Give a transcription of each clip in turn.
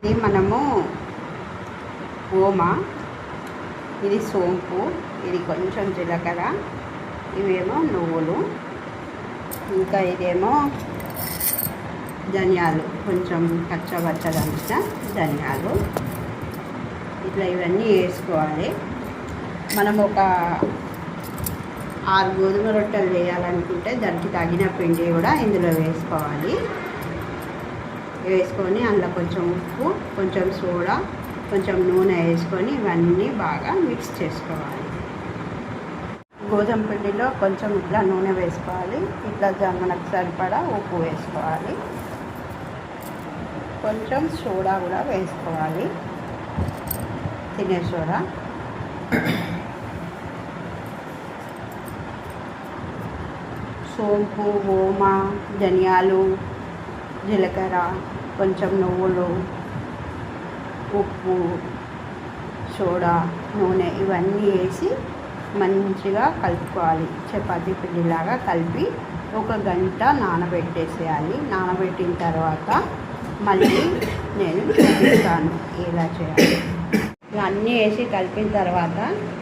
ఇది మనము ఓమా, ఇది సోంపు, ఇది కొంచెం జీలకర్ర, ఇవేమో నువ్వులు, ఇంకా ఇదేమో ధనియాలు, కొంచెం కచ్చబచ్చదంచిన ధనియాలు. ఇట్లా ఇవన్నీ వేసుకోవాలి. మనం ఒక 6 గోధుమ రొట్టెలు వేయాలనుకుంటే దానికి తగిన పిండి కూడా ఇందులో వేసుకోవాలి. వేసుకొని అందులో కొంచెం ఉప్పు, కొంచెం సోడా, కొంచెం నూనె వేసుకొని ఇవన్నీ బాగా మిక్స్ చేసుకోవాలి. గోధుమ పిండిలో కొంచెం ఇట్లా నూనె వేసుకోవాలి. ఇట్లా మనకు సరిపడా ఉప్పు వేసుకోవాలి. కొంచెం సోడా కూడా వేసుకోవాలి, తినే సోడా. సోంపు, ఓమా, ధనియాలు, జీలకర్ర, కొంచెం నువ్వులు, ఉప్పు, సోడా, నూనె ఇవన్నీ వేసి మంచిగా కలుపుకోవాలి. చపాతీ పిండిలాగా కలిపి 1 గంట నానబెట్టేసేయాలి. నానబెట్టిన తర్వాత మళ్ళీ నేను చూపిస్తాను ఎలా చేయాలి. అన్నీ వేసి కలిపిన తర్వాత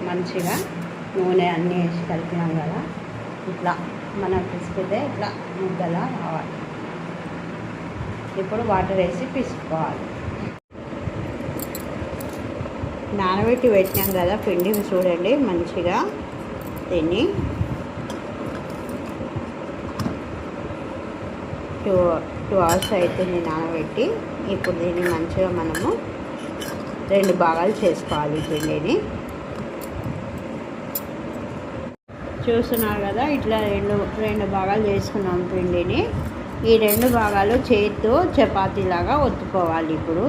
మంచిగా నూనె అన్నీ వేసి కలిపినాం కదా, ఇట్లా మనం పిసికితే ఇట్లా ముద్దలా రావాలి. ఇప్పుడు వాటర్ వేసి పిసుకోవాలి. నానబెట్టి పెట్టినాం కదా పిండి, చూడండి మంచిగా దీన్ని 2 అవర్స్ అవుతుంది నానబెట్టి. ఇప్పుడు దీన్ని మంచిగా మనము 2 భాగాలు చేసుకోవాలి. పిండిని చూస్తున్నారు కదా, ఇట్లా రెండు భాగాలు చేసుకున్నాం పిండిని. ఈ 2 భాగాలు చేతితో చపాతీలాగా ఒత్తుకోవాలి. ఇప్పుడు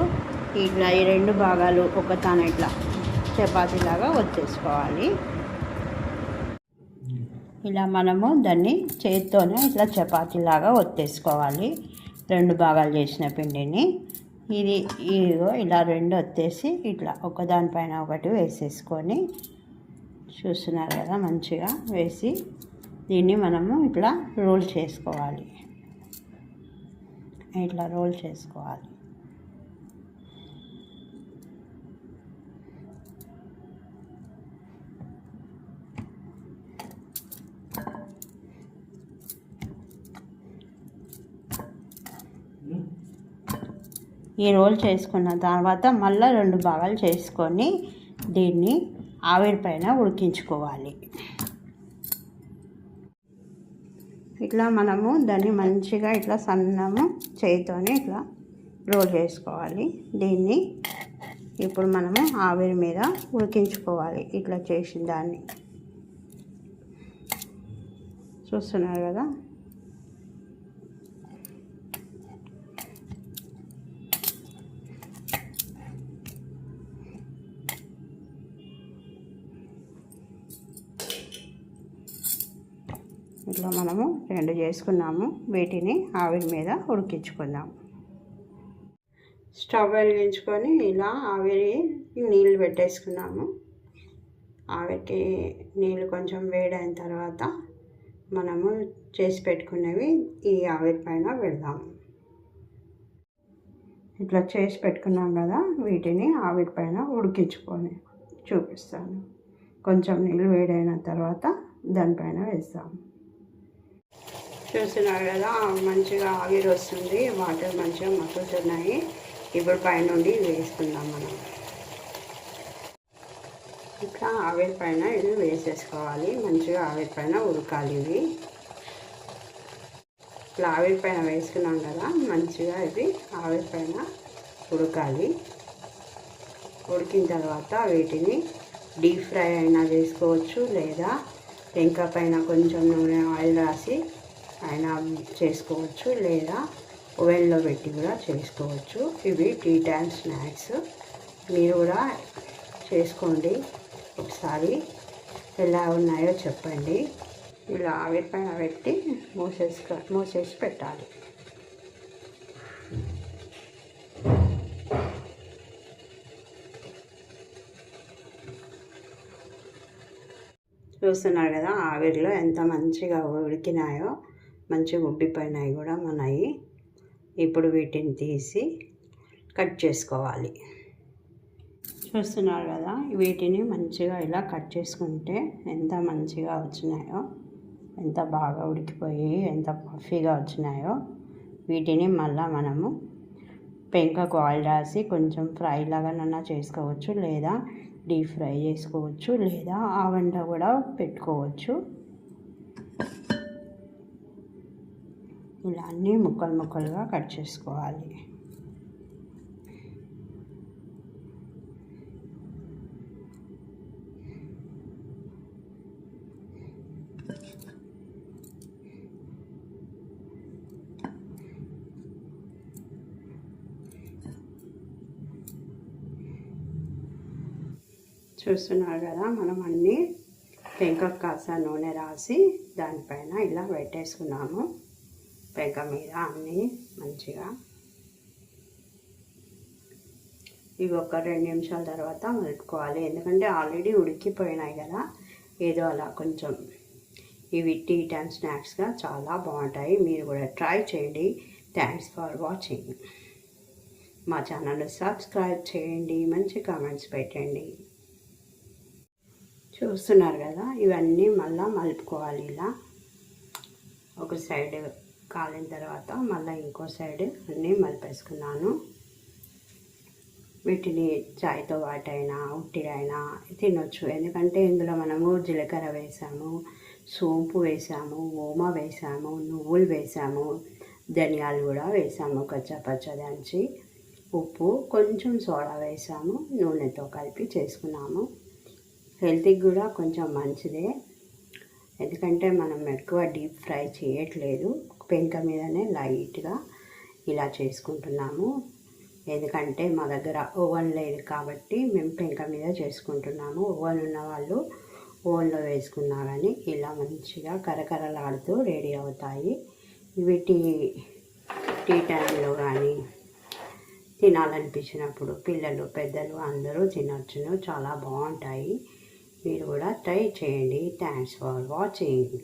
ఇట్లా ఈ 2 భాగాలు ఒకతాన ఇట్లా చపాతీలాగా ఒత్తేసుకోవాలి. ఇలా మనము దాన్ని చేతితోనే ఇట్లా చపాతీలాగా ఒత్తేసుకోవాలి. 2 భాగాలు చేసిన పిండిని ఇదిగో ఇలా 2 ఒత్తేసి ఇట్లా ఒకదానిపైన ఒకటి వేసేసుకొని, చూస్తున్నారు కదా మంచిగా వేసి దీన్ని మనము ఇట్లా రోల్ చేసుకోవాలి. ఇట్లా రోల్ చేసుకోవాలి. ఈ రోల్ చేసుకున్న తర్వాత మళ్ళీ 2 భాగాలు చేసుకొని దీన్ని ఆవిరి పైన ఉడికించుకోవాలి. ఇట్లా మనము దాన్ని మంచిగా ఇట్లా సన్నము చేతితోనే ఇట్లా రోల్ చేసుకోవాలి. దీన్ని ఇప్పుడు మనము ఆవిరి మీద ఉడికించుకోవాలి. ఇట్లా చేసిన దాన్ని చూస్తున్నారు కదా. ఇట్లా మనము 2 చేసుకున్నాము. వీటిని ఆవిరి మీద ఉడికించుకుందాం. స్టవ్ వెలిగించుకొని ఇలా ఆవిరి నీళ్ళు పెట్టేసుకున్నాము. ఆవిరికి నీళ్ళు కొంచెం వేడైన తర్వాత మనము చేసి పెట్టుకున్నవి ఈ ఆవిరి పైన పెడదాము. ఇట్లా చేసి పెట్టుకున్నాం కదా, వీటిని ఆవిరి పైన ఉడికించుకొని చూపిస్తాను. కొంచెం నీళ్ళు వేడైన తర్వాత దానిపైన వేస్తాము. చూస్తున్నారు కదా మంచిగా ఆవిరి వస్తుంది, వాటర్ మంచిగా మగ్గుతున్నాయి. ఇప్పుడు పైనుండి వేసుకుందాం మనం. ఇట్లా ఆవిరి పైన ఇది వేసేసుకోవాలి. మంచిగా ఆవిరి పైన ఉడకాలి. ఇవి ఇట్లా ఆవిరి పైన వేసుకున్నాం కదా, మంచిగా ఇది ఆవిరి పైన ఉడకాలి. ఉడికిన తర్వాత వీటిని డీప్ ఫ్రై అయినా చేసుకోవచ్చు, లేదా ఇంకా పైన కొంచెం నూనె ఆయిల్ రాసి అయినా చేసుకోవచ్చు, లేదా ఓవెన్లో పెట్టి కూడా చేసుకోవచ్చు. ఇవి టీ టైమ్ స్నాక్స్. మీరు కూడా చేసుకోండి. ఒకసారి ఎలా ఉన్నాయో చెప్పండి. ఇలా ఆవిరి పైన పెట్టి మూసేసి పెట్టాలి. చూస్తున్నారు కదా ఆవిరిలో ఎంత మంచిగా ఉడికినాయో, మంచిగా ఉబ్బిపోయినాయి కూడా మనవి. ఇప్పుడు వీటిని తీసి కట్ చేసుకోవాలి. చూస్తున్నారు కదా, వీటిని మంచిగా ఇలా కట్ చేసుకుంటే ఎంత మంచిగా వచ్చినాయో, ఎంత బాగా ఉడికిపోయి ఎంత పఫీగా వచ్చినాయో. వీటిని మళ్ళీ మనము పెంకకు ఆయిల్ రాసి కొంచెం ఫ్రై లాగానన్నా చేసుకోవచ్చు, లేదా డీప్ ఫ్రై చేసుకోవచ్చు, లేదా ఆవెన్లో కూడా పెట్టుకోవచ్చు. ఇలా అన్నీ ముక్కలు ముక్కలుగా కట్ చేసుకోవాలి. చూస్తున్నారు కదా, మనం అన్నీ పెంకకు కాస్త నూనె రాసి దానిపైన ఇలా పెట్టేసుకున్నాము. పెంక మీద అన్నీ మంచిగా ఇవి ఒక 2 నిమిషాల తర్వాత మలుపుకోవాలి. ఎందుకంటే ఆల్రెడీ ఉడికిపోయినాయి కదా, ఏదో అలా కొంచెం ఇవి టీ టైమ్ స్నాక్స్గా చాలా బాగుంటాయి. మీరు కూడా ట్రై చేయండి. Thanks for watching. మా ఛానల్ని సబ్స్క్రైబ్ చేయండి, మంచి కామెంట్స్ పెట్టండి. చూస్తున్నారు కదా, ఇవన్నీ మళ్ళీ మలుపుకోవాలి. ఇలా ఒక సైడ్ కాలిన తర్వాత మళ్ళీ ఇంకో సైడ్ అన్నీ మలిపేసుకున్నాను. వీటిని చాయ్తో వాటైనా ఉట్టిగైనా తినొచ్చు. ఎందుకంటే ఇందులో మనము జీలకర్ర వేసాము, సోంపు వేసాము, ఓమా వేసాము, నువ్వులు వేసాము, ధనియాలు కూడా వేసాము కచ్చపచ్చ దంచి, ఉప్పు, కొంచెం సోడా వేసాము, నూనెతో కలిపి చేసుకున్నాము. హెల్త్కి కూడా కొంచెం మంచిదే. ఎందుకంటే మనం ఎక్కువ డీప్ ఫ్రై చేయట్లేదు, పెంక మీదనే లైట్గా ఇలా చేసుకుంటున్నాము. ఎందుకంటే మా దగ్గర ఓవెన్ లేదు కాబట్టి మేము పెంక మీద చేసుకుంటున్నాము. ఓవెన్ ఉన్న వాళ్ళు ఓవెన్లో వేసుకున్నా కానీ ఇలా మంచిగా కరకరలాడుతూ రెడీ అవుతాయి. ఇవి టీ టైంలో కానీ తినాలనిపించినప్పుడు పిల్లలు పెద్దలు అందరూ తినొచ్చును. చాలా బాగుంటాయి. మీరు కూడా ట్రై చేయండి. Thanks for watching.